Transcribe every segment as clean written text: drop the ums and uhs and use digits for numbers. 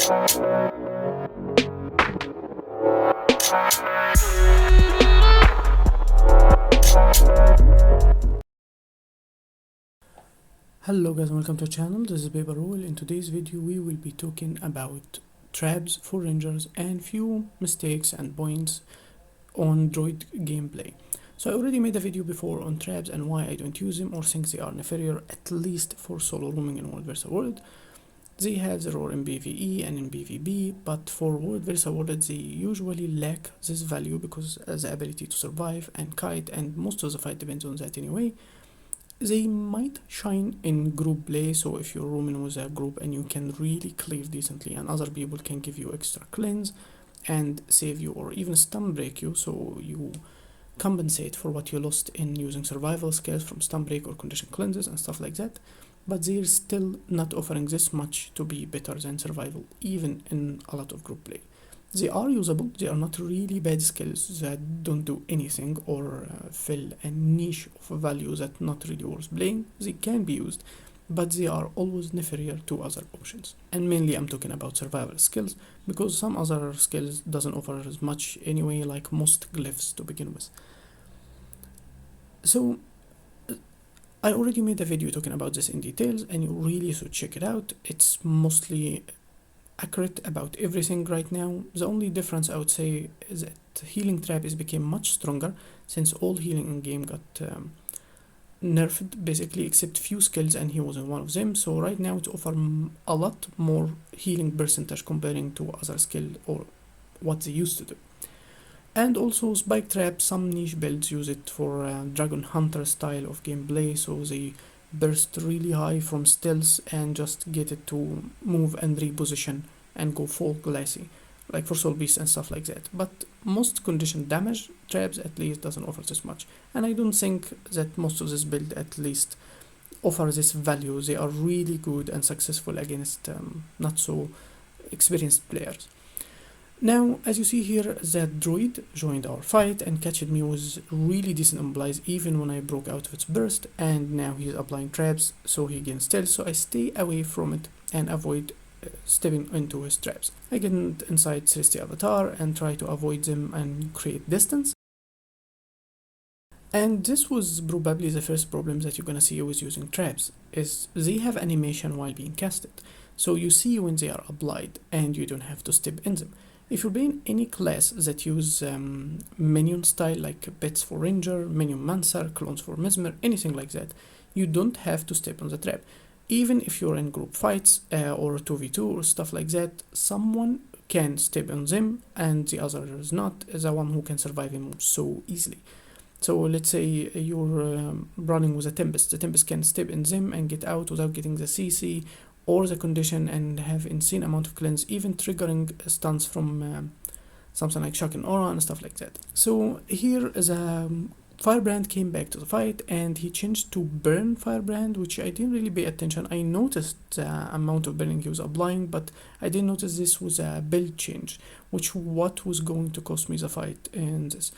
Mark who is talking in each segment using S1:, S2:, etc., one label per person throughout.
S1: Hello guys, welcome to the channel. This is Paper Rule. In today's video we will be talking about traps for rangers and few mistakes and points on Druid gameplay. So I already made a video before on traps and why I don't use them or think they are inferior, at least for solo roaming in World vs World. They have their role in PvE and in PvP, but for World vs World they usually lack this value because the ability to survive and kite, and most of the fight depends on that anyway. They might shine in group play, so if you're roaming with a group and you can really cleave decently and other people can give you extra cleanse and save you or even stun break you, so you compensate for what you lost in using survival skills from stun break or condition cleanses and stuff like that, but they're still not offering this much to be better than survival even in a lot of group play. They are usable, they are not really bad skills that don't do anything or fill a niche of value that not really worth playing. They can be used, but they are always inferior to other options. And mainly I'm talking about survival skills, because some other skills doesn't offer as much anyway, like most glyphs to begin with. So I already made a video talking about this in details and you really should check it out. It's mostly accurate about everything right now. The only difference I would say is that healing trap is became much stronger since all healing in game got nerfed basically, except few skills, and he wasn't one of them. So right now it offers a lot more healing percentage comparing to other skill or what they used to do. And also spike trap, some niche builds use it for dragon hunter style of gameplay, so they burst really high from stealth and just get it to move and reposition and go full glassy, like for SoulBeast and stuff like that. But most condition damage traps at least doesn't offer this much, and I don't think that most of this build at least offer this value. They are really good and successful against not so experienced players. Now, as you see here, that druid joined our fight and catched me with really decent immobilize even when I broke out of its burst, and now he's applying traps so he gains stealth, so I stay away from it and avoid stepping into his traps. I get inside Celestial Avatar and try to avoid them and create distance. And this was probably the first problem that you're gonna see with using traps, is they have animation while being casted. So you see when they are applied and you don't have to step in them. If you're playing any class that use minion style like pets for ranger, minion mancer, clones for mesmer, anything like that, you don't have to step on the trap. Even if you're in group fights or 2v2 or stuff like that, someone can step on them and the other is not, the one who can survive him so easily. So let's say you're running with a Tempest. The Tempest can step in them and get out without getting the CC or the condition and have insane amount of cleanse, even triggering stuns from something like shock and aura and stuff like that. So here is a firebrand came back to the fight and he changed to burn firebrand, which I didn't really pay attention. I noticed the amount of burning he was applying, but I didn't notice this was a build change, which what was going to cost me the fight in this.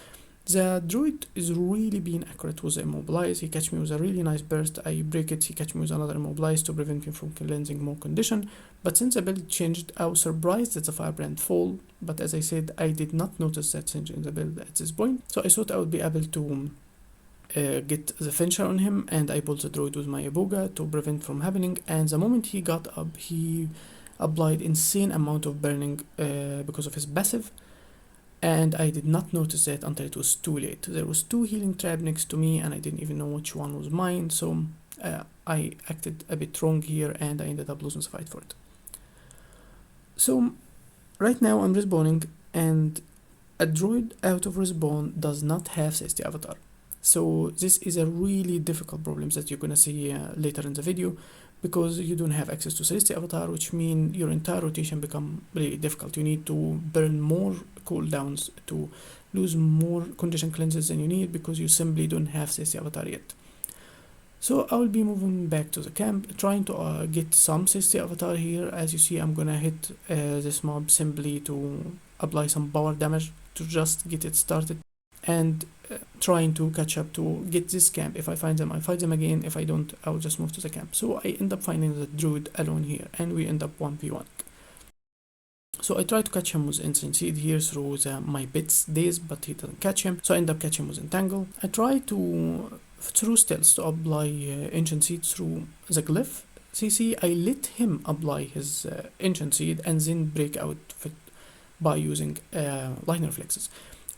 S1: The druid is really being accurate with the immobilize. He catch me with a really nice burst, I break it, he catch me with another immobilize to prevent me from cleansing more condition. But since the build changed, I was surprised that the firebrand fall, but as I said, I did not notice that change in the build at this point. So I thought I would be able to get the finisher on him, and I pulled the druid with my iboga to prevent from happening, and the moment he got up, he applied insane amount of burning because of his passive. And I did not notice that until it was too late. There was two healing trap next to me and I didn't even know which one was mine, so I acted a bit wrong here and I ended up losing the fight for it. So right now I'm respawning, and a druid out of respawn does not have Celestial Avatar. So this is a really difficult problem that you're gonna see later in the video, because you don't have access to Celestial Avatar, which means your entire rotation become really difficult. You need to burn more cooldowns to lose more condition cleanses than you need because you simply don't have Celestial Avatar yet. So I will be moving back to the camp, trying to get some Celestial Avatar here. As you see, I'm gonna hit this mob simply to apply some power damage to just get it started, and trying to catch up to get this camp. If I find them, I fight them again. If I don't, I'll just move to the camp. So I end up finding the druid alone here and we end up 1v1. So I try to catch him with Ancient Seed here through my bits days, but he doesn't catch him. So I end up catching him with Entangle. I try to, through stealth, to apply Ancient Seed through the glyph CC. I let him apply his Ancient Seed and then break out of it by using lightning reflexes,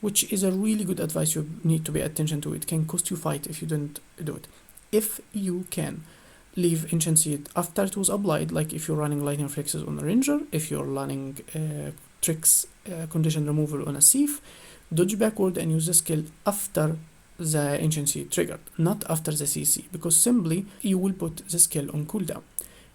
S1: which is a really good advice you need to pay attention to. It can cost you fight if you don't do it. If you can leave Ancient Seed after it was applied, like if you're running lightning reflexes on a ranger, if you're running tricks condition removal on a thief, dodge backward and use the skill after the Ancient Seed triggered, not after the CC, because simply you will put the skill on cooldown.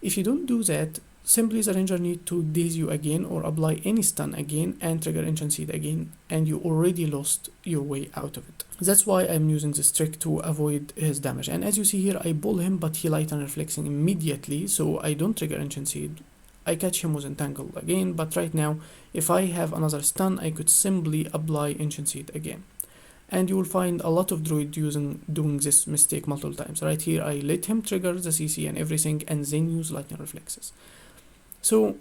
S1: If you don't do that, simply the ranger need to daze you again or apply any stun again and trigger Ancient Seed again, and you already lost your way out of it. That's why I'm using this trick to avoid his damage. And as you see here, I pull him, but he lightning reflexing immediately, so I don't trigger Ancient Seed. I catch him with Entangle again, but right now, if I have another stun, I could simply apply Ancient Seed again. And you will find a lot of druid doing this mistake multiple times. Right here, I let him trigger the CC and everything, and then use lightning reflexes. So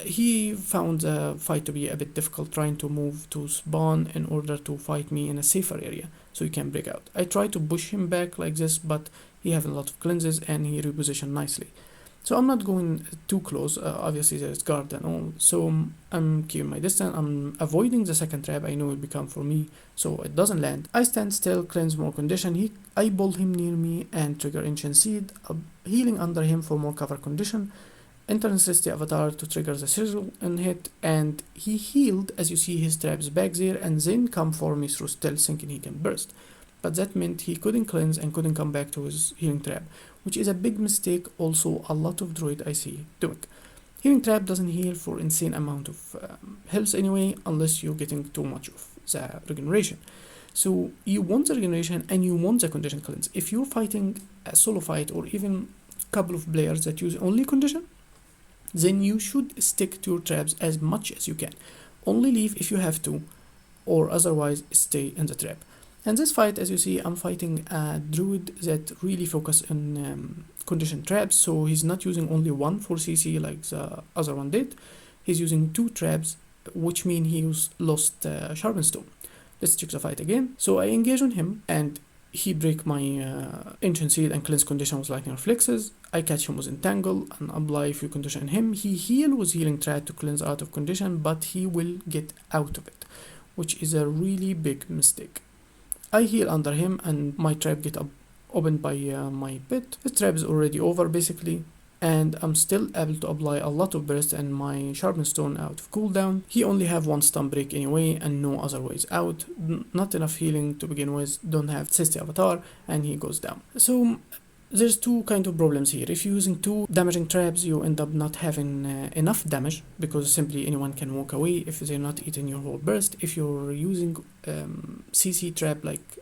S1: he found the fight to be a bit difficult, trying to move to spawn in order to fight me in a safer area so he can break out. I try to push him back like this, but he has a lot of cleanses and he repositioned nicely. So I'm not going too close, obviously there's guard and all, so I'm keeping my distance. I'm avoiding the second trap. I know it will come for me, so it doesn't land. I stand still, cleanse more condition. I pull him near me and trigger Ancient Seed, healing under him for more cover condition. Enter Necessity Avatar to trigger the sizzle and hit, and he healed, as you see his traps back there, and then come for me through stealth thinking he can burst. But that meant he couldn't cleanse and couldn't come back to his healing trap, which is a big mistake also a lot of druid I see doing. Healing trap doesn't heal for insane amount of health anyway, unless you're getting too much of the regeneration. So you want the regeneration and you want the condition cleanse. If you're fighting a solo fight or even a couple of players that use only condition, then you should stick to your traps as much as you can. Only leave if you have to, or otherwise stay in the trap. And this fight, as you see, I'm fighting a druid that really focus on condition traps, so he's not using only one for CC like the other one did. He's using 2 traps, which mean he lost Sharpened Stone. Let's check the fight again. So I engage on him, and he break my Ancient Seed and cleanse condition with lightning reflexes. I catch him with Entangle and apply a few condition on him. He heal with healing trap to cleanse out of condition, but he will get out of it, which is a really big mistake. I heal under him and my trap get opened by my pit. The trap is already over basically, and I'm still able to apply a lot of burst and my Sharpened Stone out of cooldown. He only have 1 stun break anyway and no other ways out. Not enough healing to begin with, don't have Necessity Avatar, and he goes down. So there's 2 kind of problems here. If you're using 2 damaging traps, you end up not having enough damage, because simply anyone can walk away if they're not eating your whole burst. If you're using CC trap like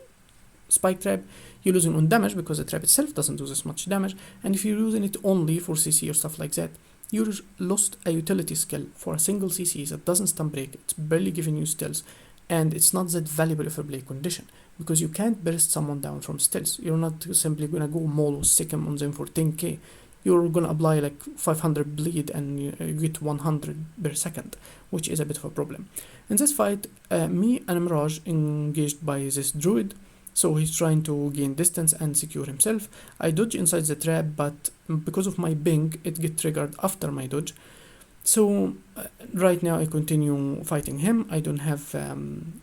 S1: Spike Trap, you're losing on damage because the trap itself doesn't do this much damage, and if you're using it only for CC or stuff like that, you lost a utility skill for a single CC that doesn't stun break, it's barely giving you stealth, and it's not that valuable if you play condition, because you can't burst someone down from stealth. You're not simply gonna go maul or stick him on them for 10k. You're gonna apply like 500 bleed and you get 100 per second, which is a bit of a problem. In this fight, me and Mirage engaged by this druid, so he's trying to gain distance and secure himself. I dodge inside the trap, but because of my ping, it gets triggered after my dodge. So right now I continue fighting him. I don't have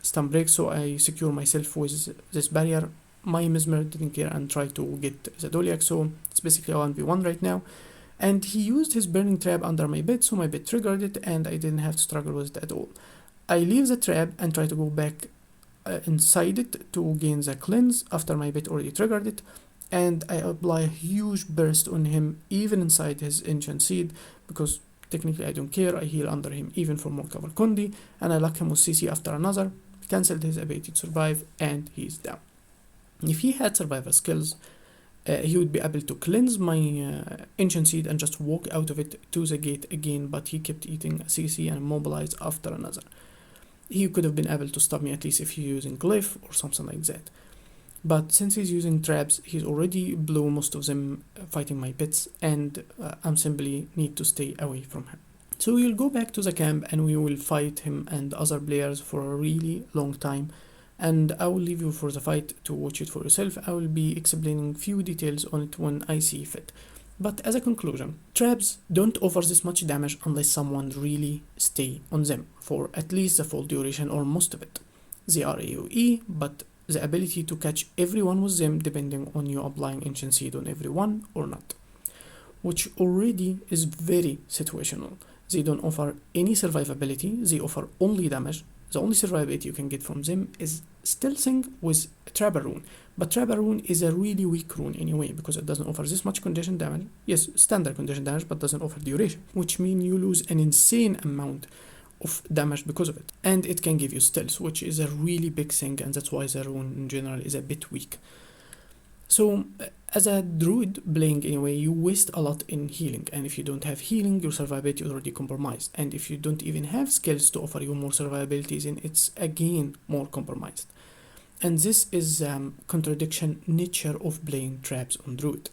S1: stun break, so I secure myself with this barrier. My Mesmer didn't care and tried to get the Doliac, so it's basically a 1v1 right now. And he used his burning trap under my bed, so my bed triggered it and I didn't have to struggle with it at all. I leave the trap and try to go back inside it to gain the cleanse after my bit already triggered it, and I apply a huge burst on him even inside his Ancient Seed, because technically I don't care. I heal under him even for more cover condi, and I lock him with CC after another, cancelled his ability to survive, and he's down. If he had survivor skills, he would be able to cleanse my Ancient Seed and just walk out of it to the gate again, but he kept eating CC and immobilized after another. He could have been able to stop me at least if he's using glyph or something like that. But since he's using traps, he's already blew most of them fighting my pets, and I'm simply need to stay away from him. So you'll go back to the camp and we will fight him and other players for a really long time. And I will leave you for the fight to watch it for yourself. I will be explaining few details on it when I see fit. But as a conclusion, traps don't offer this much damage unless someone really stay on them for at least the full duration or most of it. They are AoE, but the ability to catch everyone with them depending on you applying Ancient Seed on everyone or not, which already is very situational. They don't offer any survivability, they offer only damage. The only survivability you can get from them is stealthing with Trapper Rune. But Trapper Rune is a really weak rune anyway because it doesn't offer this much condition damage. Yes, standard condition damage, but doesn't offer duration, which means you lose an insane amount of damage because of it. And it can give you stealth, which is a really big thing, and that's why the rune in general is a bit weak. So as a druid playing anyway, you waste a lot in healing, and if you don't have healing, your survivability is already compromised, and if you don't even have skills to offer you more survivability, then it's again more compromised. And this is contradiction nature of playing traps on druid.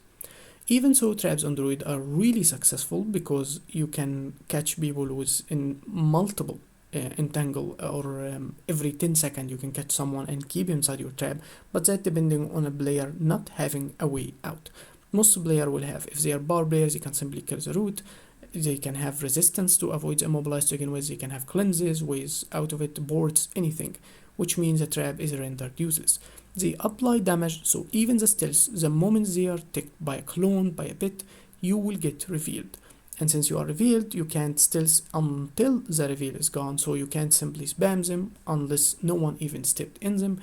S1: Even so, traps on druid are really successful because you can catch people with in multiple entangle, or every 10 seconds you can catch someone and keep inside your trap, but that depending on a player not having a way out. Most player will have, if they are bar players, they can simply kill the root, they can have resistance to avoid the immobilized to begin with, they can have cleanses, ways out of it, boards, anything, which means the trap is rendered useless. They apply damage, so even the stealth, the moment they are ticked by a clone, by a bit, you will get revealed. And since you are revealed, you can't stealth until the reveal is gone, so you can't simply spam them unless no one even stepped in them.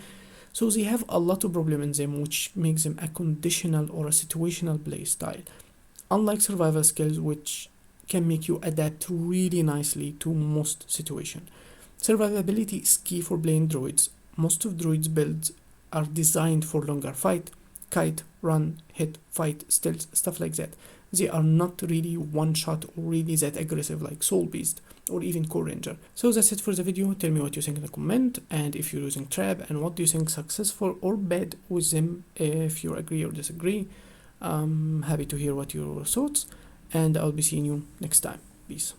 S1: So they have a lot of problem in them, which makes them a conditional or a situational play style. Unlike survival skills, which can make you adapt really nicely to most situations. Survivability is key for playing druids. Most of druids builds are designed for longer fight, kite, run, hit, fight, stealth, stuff like that. They are not really one shot or really that aggressive like SoulBeast or even Core Ranger. So that's it for the video. Tell me what you think in the comment, and if you're using trap, and what do you think successful or bad with them, if you agree or disagree. I'm happy to hear what your thoughts, and I'll be seeing you next time. Peace.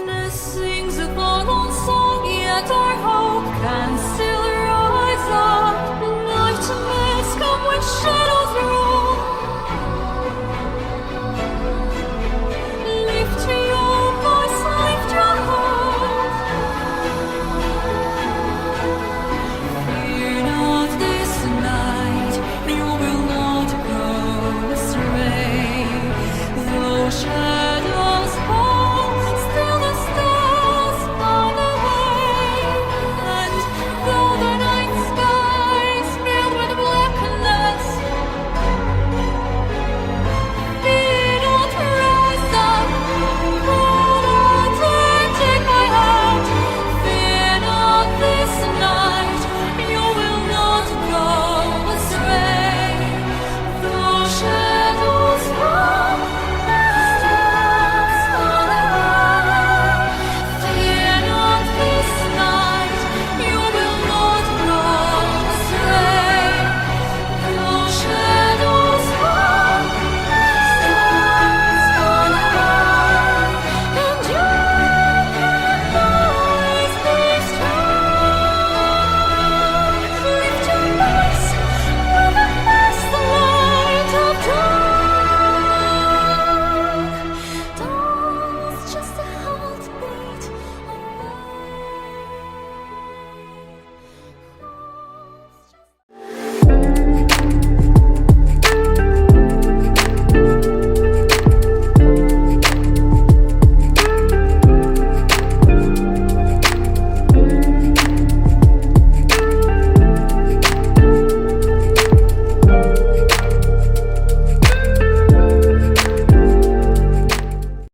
S2: Darkness sings a forlorn song, yet our hope can still